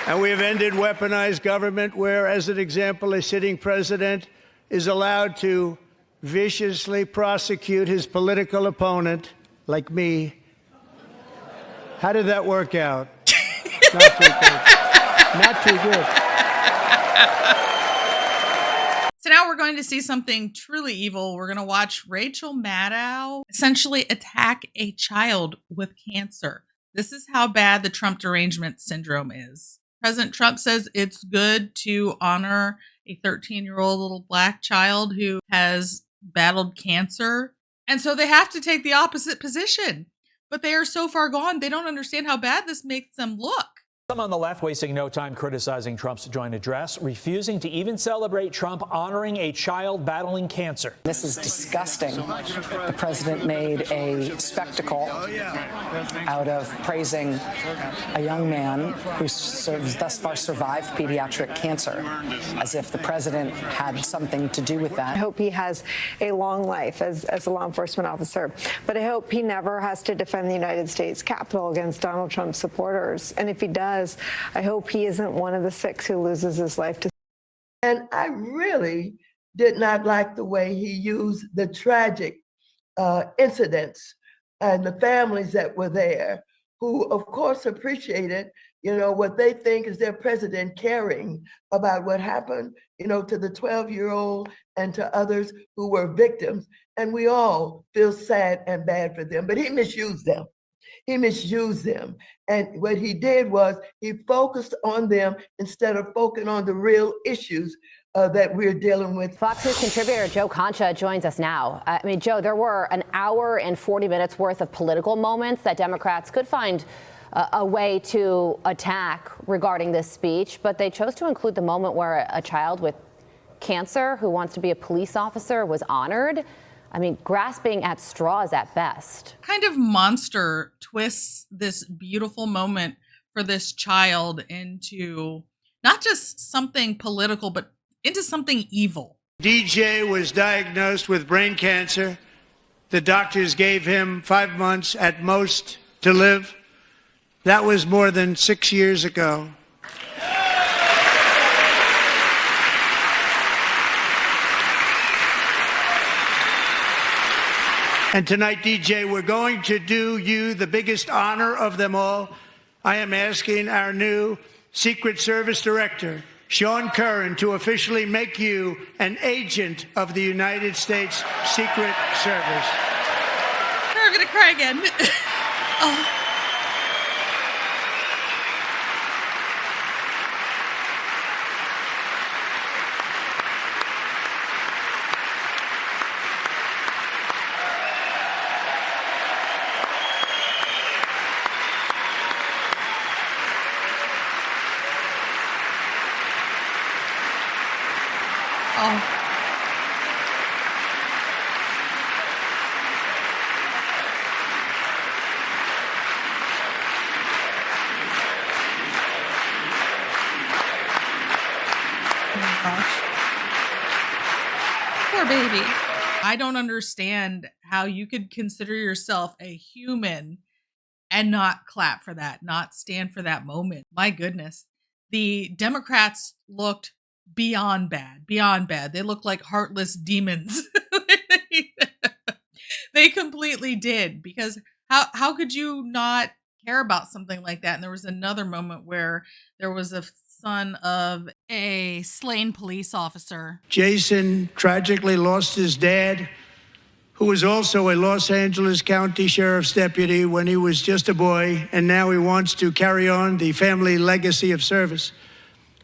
And we have ended weaponized government where, as an example, a sitting president is allowed to viciously prosecute his political opponent, like me. How did that work out? Not too good. Not too good. So now we're going to see something truly evil. We're going to watch Rachel Maddow essentially attack a child with cancer. This is how bad the Trump derangement syndrome is. President Trump says it's good to honor a 13-year-old little black child who has battled cancer. And so they have to take the opposite position. But they are so far gone, they don't understand how bad this makes them look. Some on the left wasting no time criticizing Trump's joint address, refusing to even celebrate Trump honoring a child battling cancer. This is disgusting. The president made a spectacle out of praising a young man who thus far survived pediatric cancer, as if the president had something to do with that. I hope he has a long life as a law enforcement officer, but I hope he never has to defend the United States Capitol against Donald Trump's supporters. And if he does, I hope he isn't one of the 6 who loses his life to. And I really did not like the way he used the tragic incidents and the families that were there, who of course appreciated, what they think is their president caring about what happened, to the 12-year-old and to others who were victims. And we all feel sad and bad for them, but he misused them. He misused them. And what he did was he focused on them instead of focusing on the real issues that we're dealing with. Fox News contributor Joe Concha joins us now. Joe, there were an hour and 40 minutes worth of political moments that Democrats could find a way to attack regarding this speech, but they chose to include the moment where a child with cancer who wants to be a police officer was honored. Grasping at straws at best. Kind of monster twists this beautiful moment for this child into not just something political, but into something evil. DJ was diagnosed with brain cancer. The doctors gave him 5 months at most to live. That was more than 6 years ago. And tonight, DJ, we're going to do you the biggest honor of them all. I am asking our new Secret Service Director, Sean Curran, to officially make you an agent of the United States Secret Service. We're going to cry again. Oh. Poor baby. I don't understand how you could consider yourself a human and not clap for that, not stand for that moment. My goodness. The Democrats looked beyond bad, beyond bad. They looked like heartless demons. They completely did, because how could you not care about something like that? And there was another moment where there was a son of a slain police officer. Jason tragically lost his dad, who was also a Los Angeles County Sheriff's deputy when he was just a boy, and now he wants to carry on the family legacy of service.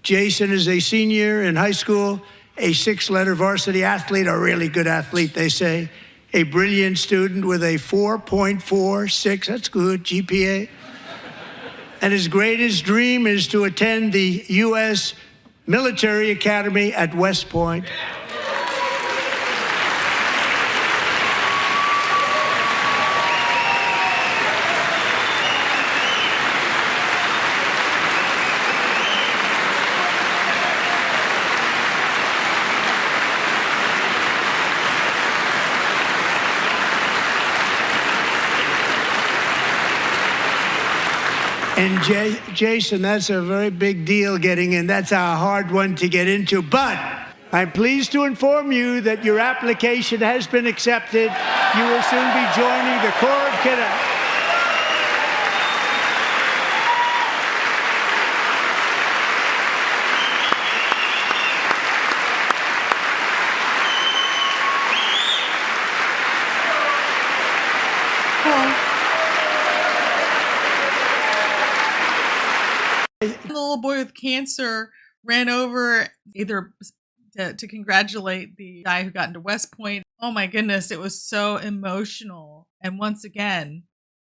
Jason is a senior in high school, a 6-letter varsity athlete, a really good athlete, they say, a brilliant student with a 4.46, that's good, GPA. And his greatest dream is to attend the U.S. Military Academy at West Point. And Jason, that's a very big deal getting in. That's a hard one to get into. But I'm pleased to inform you that your application has been accepted. You will soon be joining the Corps of Cadets. The little boy with cancer ran over either to congratulate the guy who got into West Point. Oh my goodness, it was so emotional. And once again,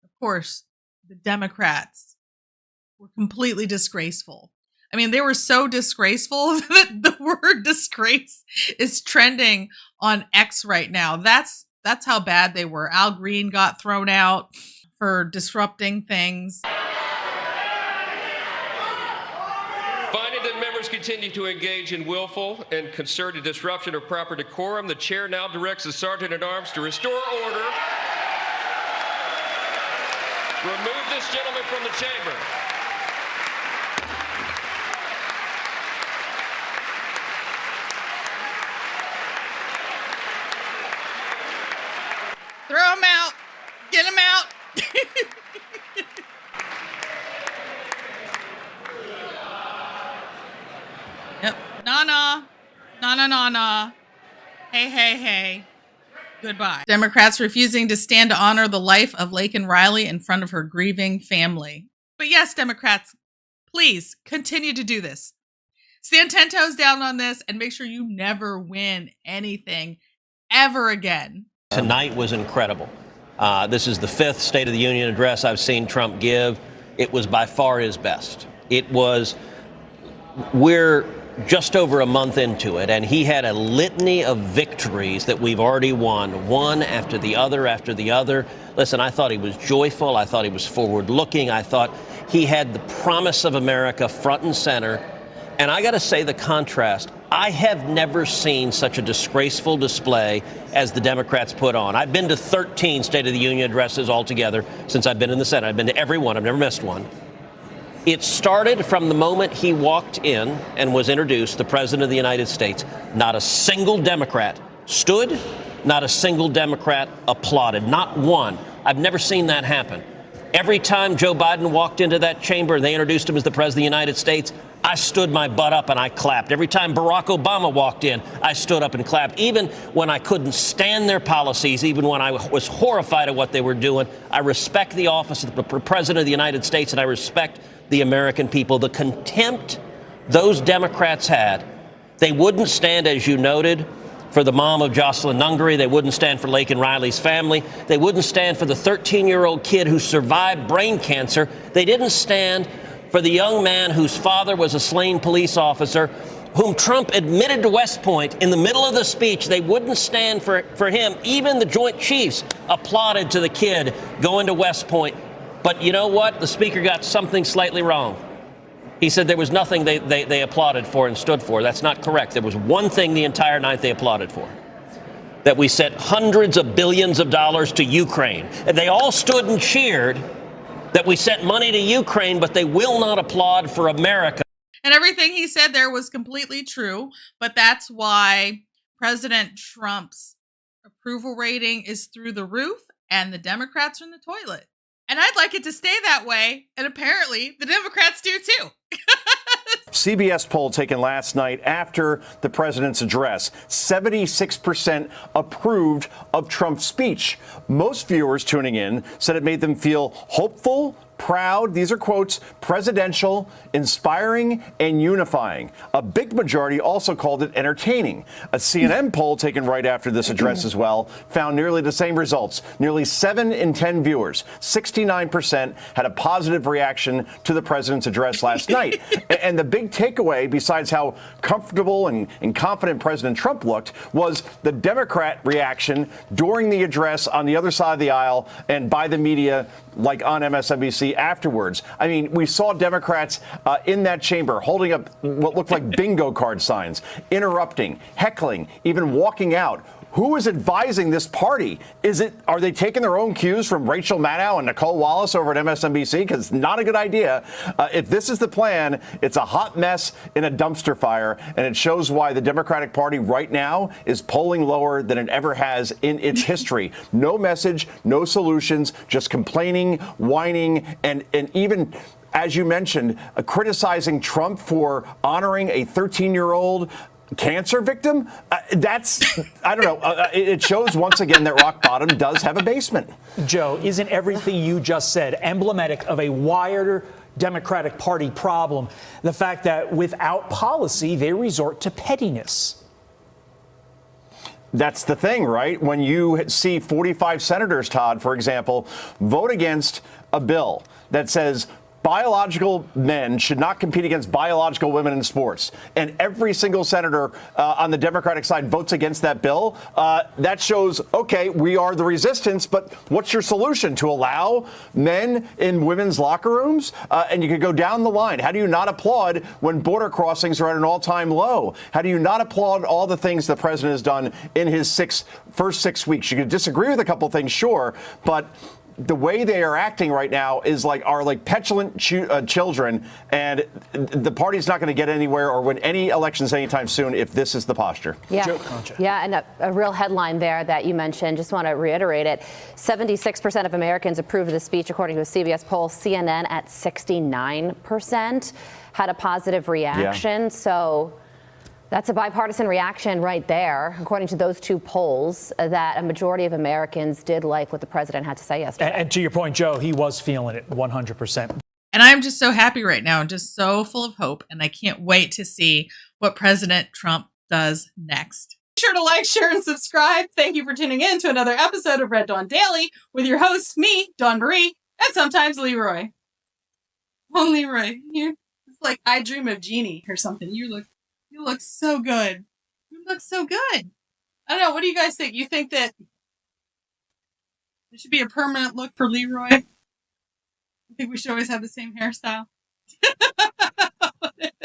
of course, the Democrats were completely disgraceful. I mean, they were so disgraceful that the word disgrace is trending on X right now. That's how bad they were. Al Green got thrown out for disrupting things. Finding that members continue to engage in willful and concerted disruption of proper decorum, the chair now directs the Sergeant-at-Arms to restore order. Remove this gentleman from the chamber. Throw him out. Get him out. Yep. Na. Hey. Goodbye. Democrats refusing to stand to honor the life of Laken Riley in front of her grieving family. But yes, Democrats, please continue to do this. Stand 10 toes down on this and make sure you never win anything ever again. Tonight was incredible. This is the 5th State of the Union address I've seen Trump give. It was by far his best. We're just over a month into it, and he had a litany of victories that we've already won, one after the other after the other. Listen, I thought he was joyful. I thought he was forward-looking. I thought he had the promise of America front and center. And I got to say the contrast. I have never seen such a disgraceful display as the Democrats put on. I've been to 13 State of the Union addresses altogether since I've been in the Senate. I've been to every one. I've never missed one. It started from the moment he walked in and was introduced, the President of the United States. Not a single Democrat stood, not a single Democrat applauded, not one. I've never seen that happen. Every time Joe Biden walked into that chamber and they introduced him as the President of the United States, I stood my butt up and I clapped. Every time Barack Obama walked in, I stood up and clapped. Even when I couldn't stand their policies, even when I was horrified at what they were doing, I respect the office of the President of the United States and I respect the American people. The contempt those Democrats had, they wouldn't stand, as you noted, for the mom of Jocelyn Nungary. They wouldn't stand for Laken Riley's family. They wouldn't stand for the 13-year-old kid who survived brain cancer. They didn't stand for the young man whose father was a slain police officer, whom Trump admitted to West Point in the middle of the speech. They wouldn't stand for him. Even the Joint Chiefs applauded to the kid going to West Point. But you know what? The speaker got something slightly wrong. He said there was nothing they applauded for and stood for. That's not correct. There was one thing the entire night they applauded for, that we sent hundreds of billions of dollars to Ukraine. And they all stood and cheered that we sent money to Ukraine, but they will not applaud for America. And everything he said there was completely true. But that's why President Trump's approval rating is through the roof and the Democrats are in the toilet. And I'd like it to stay that way. And apparently the Democrats do too. CBS poll taken last night after the president's address. 76% approved of Trump's speech. Most viewers tuning in said it made them feel hopeful, proud, these are quotes, presidential, inspiring, and unifying. A big majority also called it entertaining. A CNN poll taken right after this address as well found nearly the same results. Nearly 7 in 10 viewers, 69%, had a positive reaction to the president's address last night. And the big takeaway, besides how comfortable and confident President Trump looked, was the Democrat reaction during the address on the other side of the aisle and by the media, like on MSNBC MSNBC afterwards. I mean, we saw Democrats in that chamber holding up what looked like bingo card signs, interrupting, heckling, even walking out. Who is advising this party? Are they taking their own cues from Rachel Maddow and Nicole Wallace over at MSNBC? Because not a good idea. If this is the plan, it's a hot mess in a dumpster fire, and it shows why the Democratic Party right now is polling lower than it ever has in its history. No message, no solutions, just complaining, whining, and even, as you mentioned, criticizing Trump for honoring a 13-year-old cancer victim. I don't know. It shows once again that rock bottom does have a basement. Joe, isn't everything you just said emblematic of a wider Democratic Party problem? The fact that without policy, they resort to pettiness. That's the thing, right? When you see 45 senators, Todd, for example, vote against a bill that says biological men should not compete against biological women in sports, and every single senator on the Democratic side votes against that bill, that shows, okay, we are the resistance, but what's your solution? To allow men in women's locker rooms? And you could go down the line. How do you not applaud when border crossings are at an all-time low? How do you not applaud all the things the president has done in his first 6 weeks? You could disagree with a couple things, sure, but the way they are acting right now is like petulant children, and the party's not going to get anywhere or win any elections anytime soon if this is the posture. Yeah, yeah, and a real headline there that you mentioned, just want to reiterate it. 76% of Americans approve of the speech, according to a CBS poll. CNN at 69% had a positive reaction. Yeah. So that's a bipartisan reaction right there, according to those two polls, that a majority of Americans did like what the president had to say yesterday. And to your point, Joe, he was feeling it 100%. And I'm just so happy right now and just so full of hope. And I can't wait to see what President Trump does next. Be sure to like, share, and subscribe. Thank you for tuning in to another episode of Red Dawn Daily with your hosts, me, Dawn Marie, and sometimes Leroy. Oh, Leroy, it's like I Dream of Jeannie or something. You look so good. You look so good. I don't know. What do you guys think? You think that there should be a permanent look for Leroy? I think we should always have the same hairstyle.